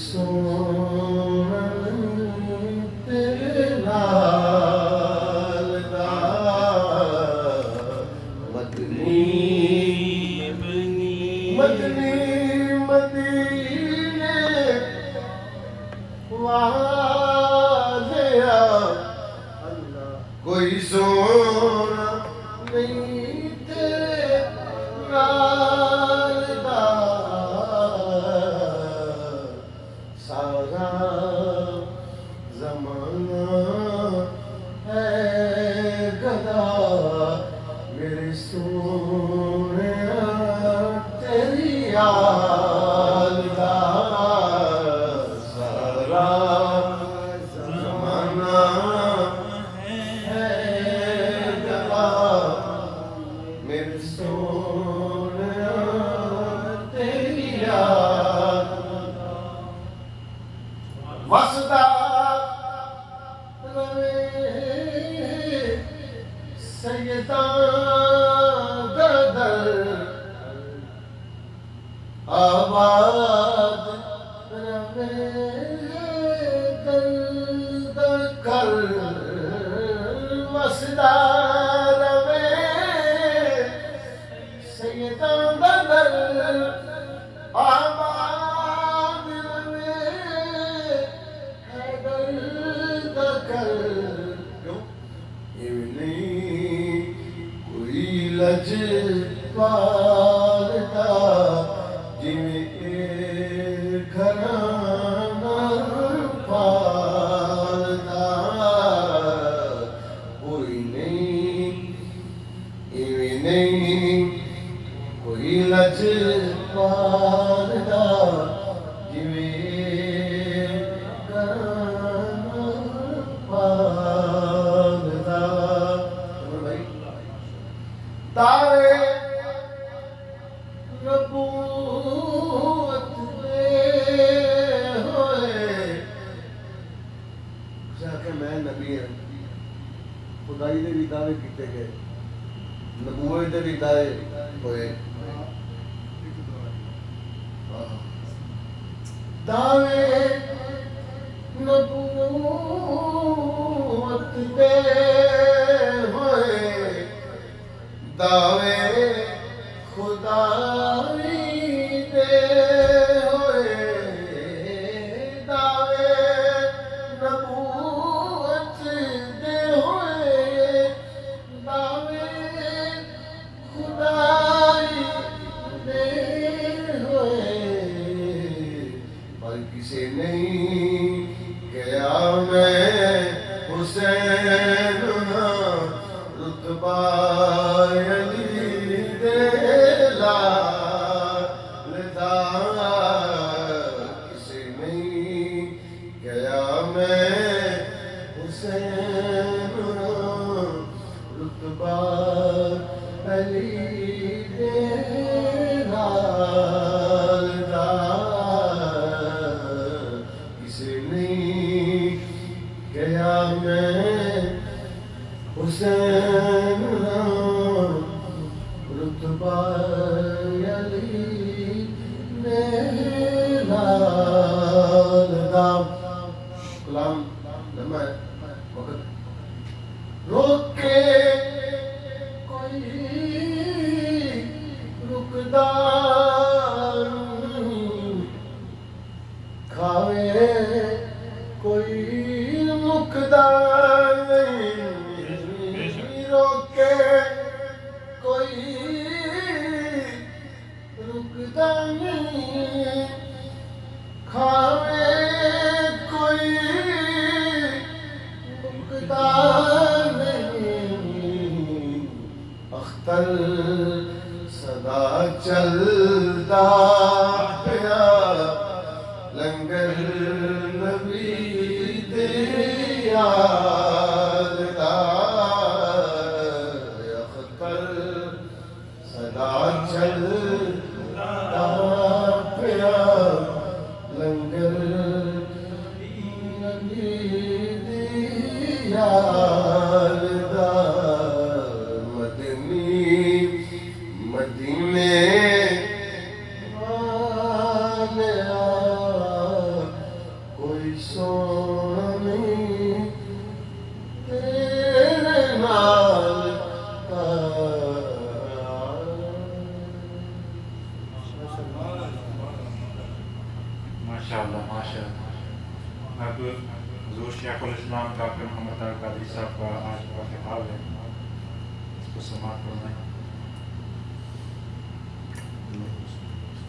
सोना तेरे नाल दा मदनी मदनी मदीने वालिया कोई सोना नहीं तेरे नाल दा सारा ज़माना है गदा मेरे सोने तेरी याद दा सारा ज़माना है गदा मेरे सोने तेरी याद वसदा रवे सैयदा दर आबाद रवे दर कर वसदा रवे सैयदा दर आबाद रवे कोई लज पालता जिमें घराना पालता कोई नहीं कोई लज पालता जिमें घराना पालता दावे नबूवत दे होए जाके मैं नबी हां खुदाई दे भी दावे कीते गए नबूवत दे भी दावे होए दावे नबूवत दे होए दावे खुदाई दे होए दावे नबूवत दे होए दावे खुदाई दे होए पर किसे नहीं गया मैं हुसैन रुतबा किसे नहीं गया मैं हुसैन रुतबा अली दे लाल दा किसे नहीं गया मैं हुसैन रुतबा गुलाम लम्हा है वक्त रोक के कोई रुकदा खावे कोई मुकदा नहीं रोके कोई रुकदा नहीं खावे कोई मुकदा नहीं अख्तर सदा चलता पिया लंगर नबी दे याद दा अख्तर सदा चलता पिया लंगर नबी दे याद दा मदीने वालिया माशाअल्लाह माशाअल्लाह। अब हुज़ूर शेखुल इस्लाम डॉक्टर मोहम्मद अल कादरी साहब का आज का ख़िताब है, इसको समाप्त करना है।